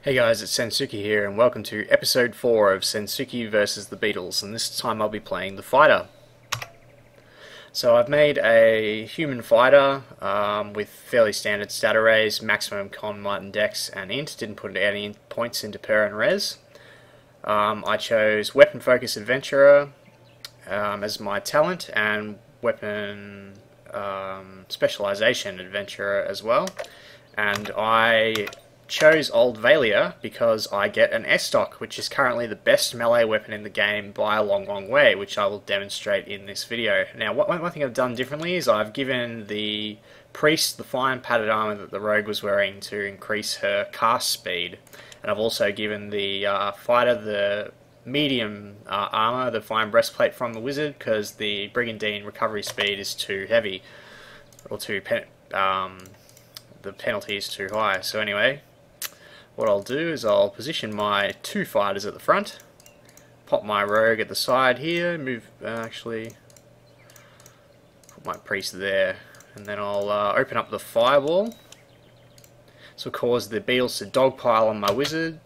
Hey guys, it's Sensuki here, and welcome to episode 4 of Sensuki versus the Beatles, and this time I'll be playing the fighter. So I've made a human fighter with fairly standard stat arrays, maximum con, might and dex, and int. Didn't put any points into per and res. I chose weapon focus adventurer as my talent, and weapon specialization adventurer as well. And I chose Old Vailia because I get an Estoc, which is currently the best melee weapon in the game by a long, long way, which I will demonstrate in this video. Now, one thing I've done differently is I've given the priest the fine padded armor that the rogue was wearing to increase her cast speed, and I've also given the fighter the medium armor, the fine breastplate from the wizard, because the brigandine recovery speed is too heavy, or the penalty is too high. So anyway, what I'll do is I'll position my two fighters at the front, pop my rogue at the side here, actually put my priest there, and then I'll open up the fireball. This will cause the Beatles to dogpile on my wizard,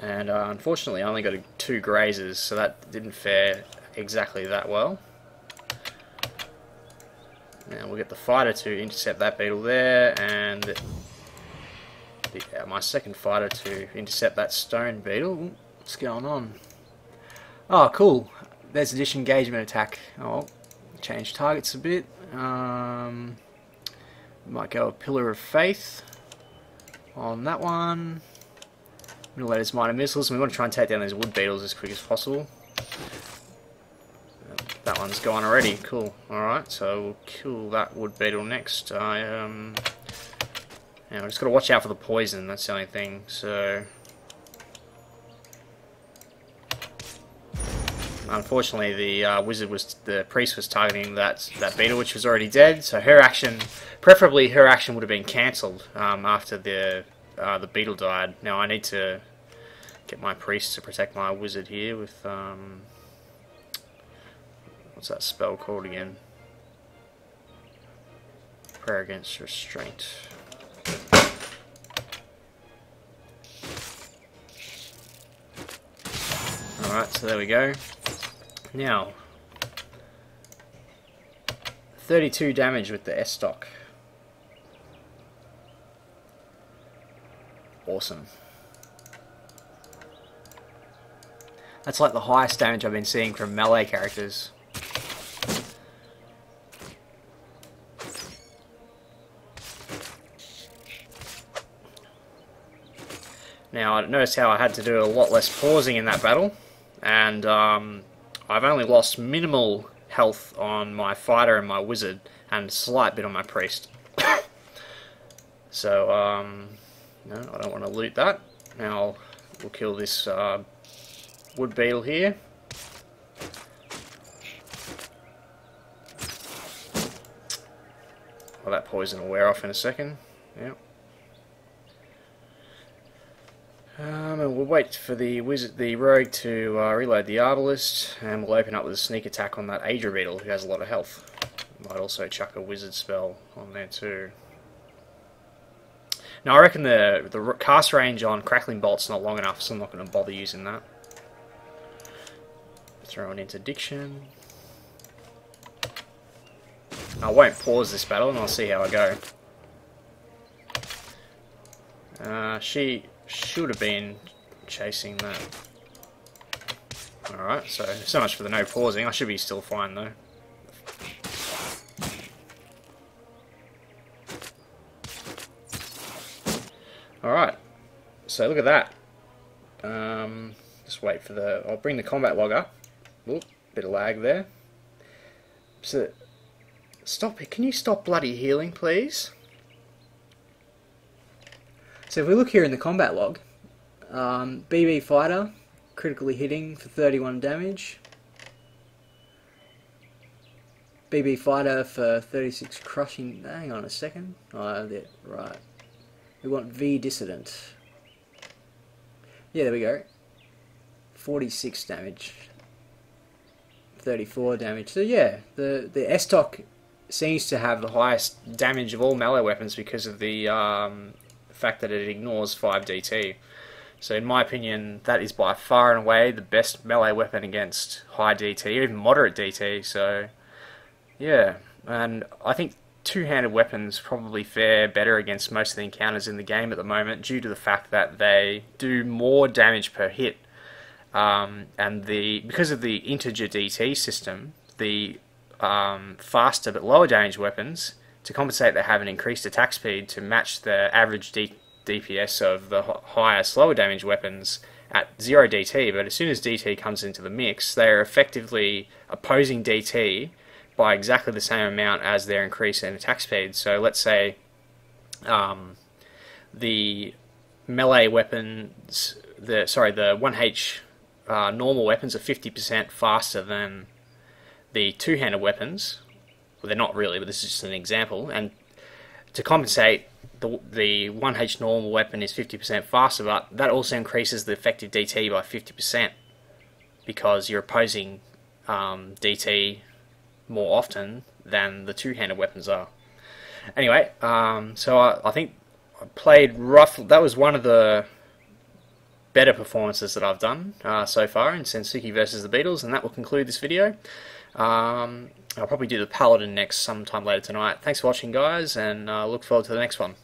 and unfortunately I only got 2 grazes, so that didn't fare exactly that well. Now we'll get the fighter to intercept that beetle there, and my second fighter to intercept that stone beetle. Ooh, what's going on? Oh, cool. There's a disengagement attack. Oh, change targets a bit. Might go a Pillar of Faith on that one. Middle letters minor missiles, and we want to try and take down those wood beetles as quick as possible. That one's gone already. Cool. Alright, so we'll kill that wood beetle next. Yeah, we just got to watch out for the poison, that's the only thing. So unfortunately the priest was targeting that beetle, which was already dead, so her action, preferably her action, would have been cancelled after the beetle died. Now I need to get my priest to protect my wizard here with what's that spell called again? Prayer against restraint. Alright, so there we go. Now, 32 damage with the Estoc. Awesome. That's like the highest damage I've been seeing from melee characters. Now, I noticed how I had to do a lot less pausing in that battle, and I've only lost minimal health on my fighter and my wizard, and a slight bit on my priest. So, no, I don't want to loot that. Now, we'll kill this wood beetle here. Well, that poison will wear off in a second. Yep. And we'll wait for the rogue to reload the arbalist, and we'll open up with a sneak attack on that Adra beetle, who has a lot of health. Might also chuck a wizard spell on there too. Now I reckon the cast range on Crackling Bolt's not long enough, so I'm not going to bother using that. Throw an interdiction. I won't pause this battle, and I'll see how I go. She should have been chasing that. Alright, so much for the no pausing. I should be still fine though. Alright, so look at that. Just wait for I'll bring the combat log up. Oop, bit of lag there. So, stop it. Can you stop bloody healing, please? So if we look here in the combat log, BB Fighter, critically hitting for 31 damage. BB Fighter for 36 crushing. Hang on a second. Oh, there, right. We want V Dissident. Yeah, there we go. 46 damage. 34 damage. So yeah, the Estoc seems to have the highest damage of all melee weapons because of the fact that it ignores 5 DT. So in my opinion, that is by far and away the best melee weapon against high DT, or even moderate DT. So yeah, and I think two-handed weapons probably fare better against most of the encounters in the game at the moment due to the fact that they do more damage per hit. And because of the integer DT system, the faster but lower damage weapons, to compensate, they have an increased attack speed to match the average DPS of the higher, slower damage weapons at 0 DT. But as soon as DT comes into the mix, they are effectively opposing DT by exactly the same amount as their increase in attack speed. So let's say the melee weapons, the 1H normal weapons are 50% faster than the two-handed weapons. Well, they're not really, but this is just an example. And to compensate, the 1H normal weapon is 50% faster, but that also increases the effective DT by 50% because you're opposing DT more often than the two-handed weapons are. Anyway, so I think I played roughly. That was one of the better performances that I've done so far in Sensuki versus the Beatles, and that will conclude this video. I'll probably do the Paladin next sometime later tonight. Thanks for watching, guys, and look forward to the next one.